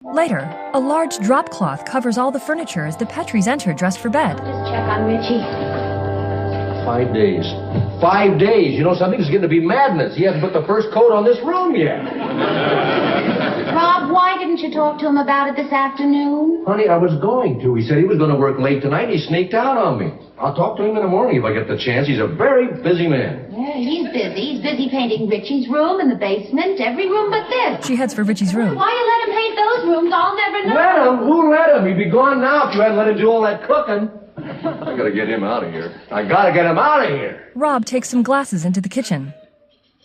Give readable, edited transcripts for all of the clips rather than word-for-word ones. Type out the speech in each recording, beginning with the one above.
Later, a large drop cloth covers all the furniture as the Petries enter dressed for bed. Just check on Richie. 5 days. 5 days. You know, something's getting to be madness. He hasn't put the first coat on this room yet. Rob, why didn't you talk to him about it this afternoon? Honey, I was going to. He said he was going to work late tonight. He sneaked out on me. I'll talk to him in the morning if I get the chance. He's a very busy man. Yeah, he's busy. He's busy painting Richie's room and the basement, every room but this. She heads for Richie's room. Why you let him paint those rooms? I'll never know. Let him? Who let him? He'd be gone now if you hadn't let him do all that cooking. I gotta get him out of here. I gotta get him out of here. Rob takes some glasses into the kitchen.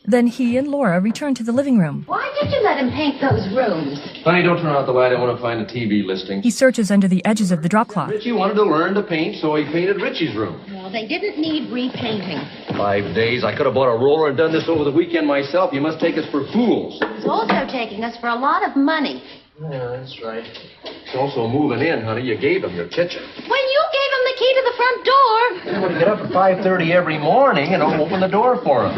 Then he and Laura return to the living room. Why did you let him paint those rooms? Honey, don't turn out the light. I want to find a TV listing. He searches under the edges of the drop cloth. Richie wanted to learn to paint, so he painted Richie's room. Well, they didn't need repainting. 5 days. I could have bought a roller and done this over the weekend myself. You must take us for fools. It's also taking us for a lot of money. Yeah, that's right. It's also moving in, honey. You gave him your kitchen. When you gave him the key to the front door. I want to get up at 5:30 every morning and open the door for him.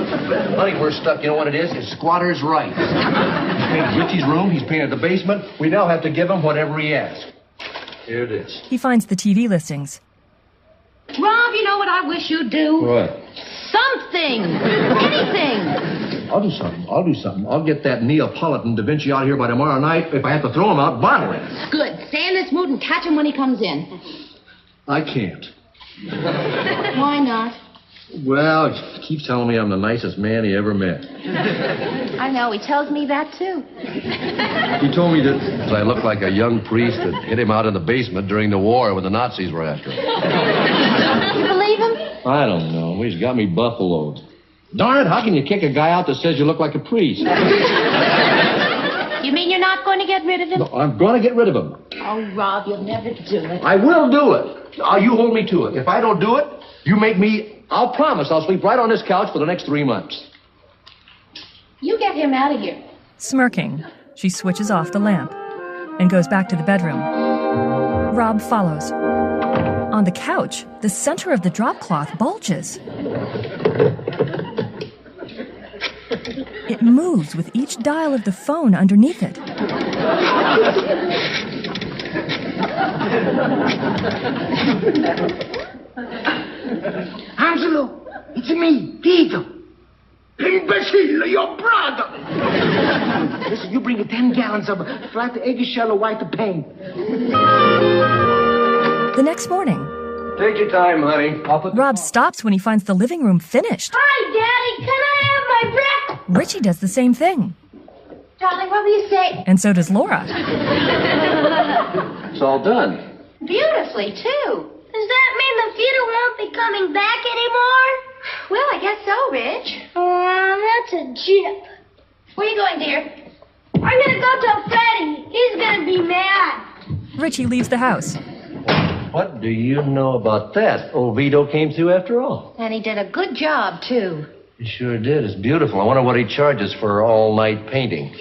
Honey, we're stuck. You know what it is? It's squatter's rights. He's painted Richie's room. He's painted the basement. We now have to give him whatever he asks. Here it is. He finds the TV listings. Rob, you know what I wish you'd do? What? Something. Anything. I'll do something. I'll get that Neapolitan Da Vinci out here by tomorrow night. If I have to throw him out bodily. Good. Stay in this mood and catch him when he comes in. I can't. Why not? Well, he keeps telling me I'm the nicest man he ever met. I know. He tells me that, too. He told me that I look like a young priest that hit him out in the basement during the war when the Nazis were after him. You believe him? I don't know. He's got me buffaloed. Darn it, how can you kick a guy out that says you look like a priest? You mean you're not going to get rid of him? No, I'm going to get rid of him. Oh, Rob, you'll never do it. I will do it. You hold me to it. If I don't do it, you make me... I'll promise I'll sleep right on this couch for the next 3 months. You get him out of here. Smirking, she switches off the lamp and goes back to the bedroom. Rob follows. On the couch, the center of the drop cloth bulges. It moves with each dial of the phone underneath it. Angelo, it's me, Tito. Imbecile, your brother. Listen, you bring me 10 gallons of flat eggshell white paint. The next morning, Take your time, honey. Rob stops when he finds the living room finished. Hi, Daddy. Can I have my breath? Richie does the same thing. Darling, what will you say? And so does Laura. It's all done. Beautifully, too. Does that mean the theater won't be coming back anymore? Well, I guess so, Rich. That's a jip. Where are you going, dear? I'm gonna go tell Freddie. He's gonna be mad. Richie leaves the house. What do you know about that? Old Vito came through after all. And he did a good job, too. He sure did. It's beautiful. I wonder what he charges for all-night painting.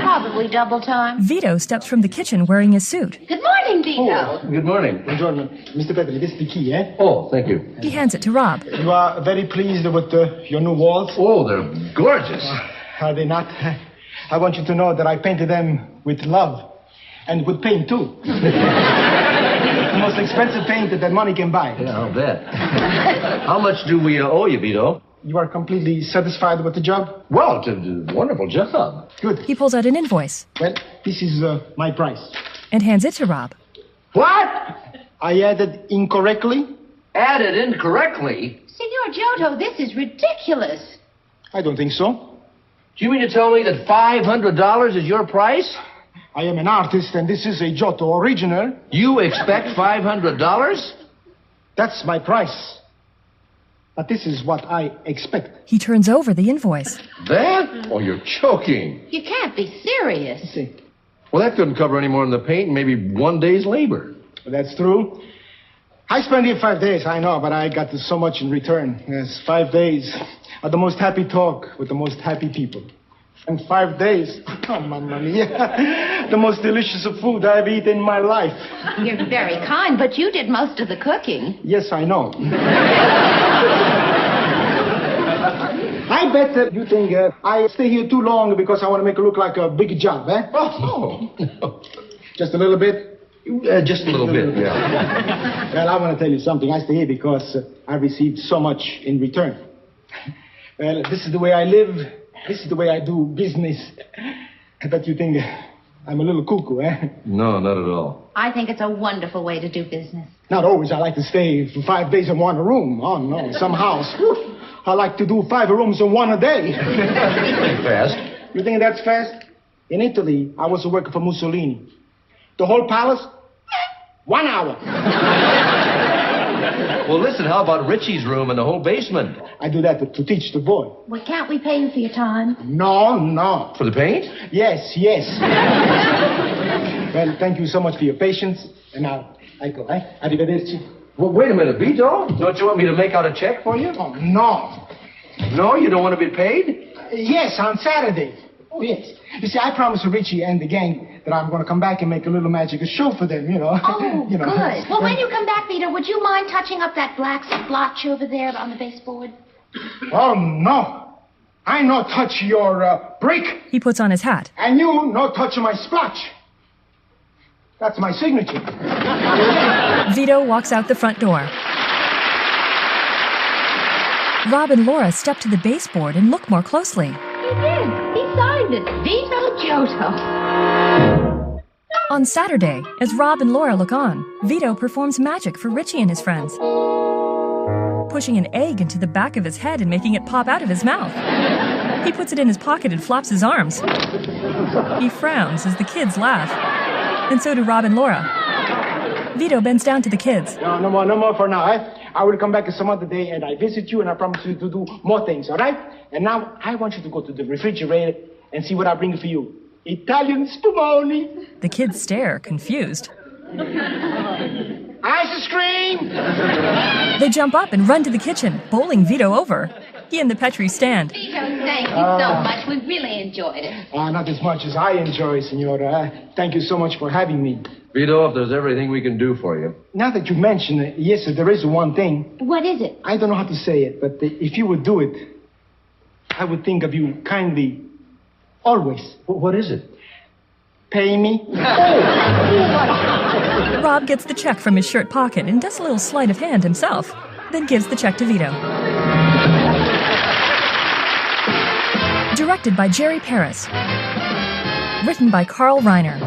Probably double time. Vito steps from the kitchen wearing a suit. Good morning, Vito. Good morning. Buongiorno. Mr. Petrie, this is the key, eh? Oh, thank you. He hands it to Rob. You are very pleased with your new walls? Oh, they're gorgeous. Are they not? I want you to know that I painted them with love. And with paint, too. The most expensive paint that money can buy. Yeah, I'll bet. How much do we owe you, Vito? You are completely satisfied with the job? Well, it's a wonderful job. Good. He pulls out an invoice Well, this is my price. and hands it to Rob. What? I added incorrectly? Added incorrectly? Signor Giotto, this is ridiculous. I don't think so. Do you mean to tell me that $500 is your price? I am an artist, and this is a Giotto original. You expect $500? That's my price. But this is what I expect. He turns over the invoice. That? Oh, you're joking. You can't be serious. See, Well, that couldn't cover any more than the paint and maybe 1 day's labor. that's true. I spent here 5 days, I know, but I got so much in return. Yes, 5 days of the most happy talk with the most happy people. And 5 days, oh, mamma mia, the most delicious of food I've eaten in my life. You're very kind, but you did most of the cooking. Yes, I know. I I bet you think I stay here too long because I want to make it look like a big job, eh? Oh, no. Just a little bit? Just a little bit, yeah. Well, I want to tell you something. I stay here because I received so much in return. Well, this is the way I live. This is the way I do business. I bet you think I'm a little cuckoo, eh? No, not at all. I think it's a wonderful way to do business. Not always. I like to stay for 5 days in one room. Oh, no, some house. Whew. I like to do 5 rooms in one a day. Pretty fast. You think that's fast? In Italy, I was working for Mussolini. The whole palace, 1 hour. Well, listen, how about Richie's room and the whole basement? I do that to teach the boy. Well, can't we pay you for your time? No. For the paint? Yes. Well, thank you so much for your patience. And now, I go, eh? Arrivederci. Well, wait a minute, Vito. Don't you want me to make out a check for you? Oh, no. No, you don't want to be paid? Yes, on Saturday. Oh, yes. You see, I promised Richie and the gang that I'm going to come back and make a little magic show for them, you know. Oh, you know. good. Well, when you come back, Vito, would you mind touching up that black splotch over there on the baseboard? Oh, no. I no touch your brick. He puts on his hat. And you no touch my splotch. That's my signature. Vito walks out the front door. Rob and Laura step to the baseboard and look more closely. He did. He signed it. Vito Giotto. On Saturday, as Rob and Laura look on, Vito performs magic for Richie and his friends, pushing an egg into the back of his head and making it pop out of his mouth. He puts it in his pocket and flaps his arms. He frowns as the kids laugh, and so do Rob and Laura. Vito bends down to the kids. No more for now, eh? I will come back some other day and I visit you and I promise you to do more things, all right? And now I want you to go to the refrigerator and see what I bring for you. Italian spumoni. The kids stare, confused. Ice cream. They jump up and run to the kitchen, bowling Vito over. He and the Petrie stand. Vito, thank you so much. We really enjoyed it. Not as much as I enjoy, Senora. Thank you so much for having me. Vito, if there's everything we can do for you. Now that you mention it, yes, there is one thing. What is it? I don't know how to say it, but if you would do it, I would think of you kindly, always. What is it? Pay me. Rob gets the check from his shirt pocket and does a little sleight of hand himself, then gives the check to Vito. Directed by Jerry Paris. Written by Carl Reiner.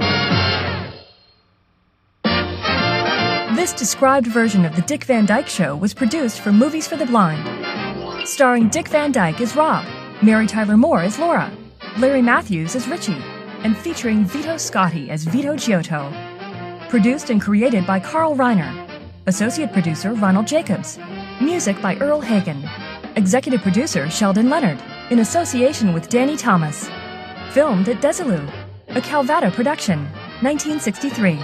This described version of The Dick Van Dyke Show was produced for Movies for the Blind. Starring Dick Van Dyke as Rob, Mary Tyler Moore as Laura, Larry Matthews as Richie, and featuring Vito Scotti as Vito Giotto. Produced and created by Carl Reiner. Associate producer Ronald Jacobs. Music by Earl Hagen. Executive producer Sheldon Leonard, in association with Danny Thomas. Filmed at Desilu, a Calvada production, 1963.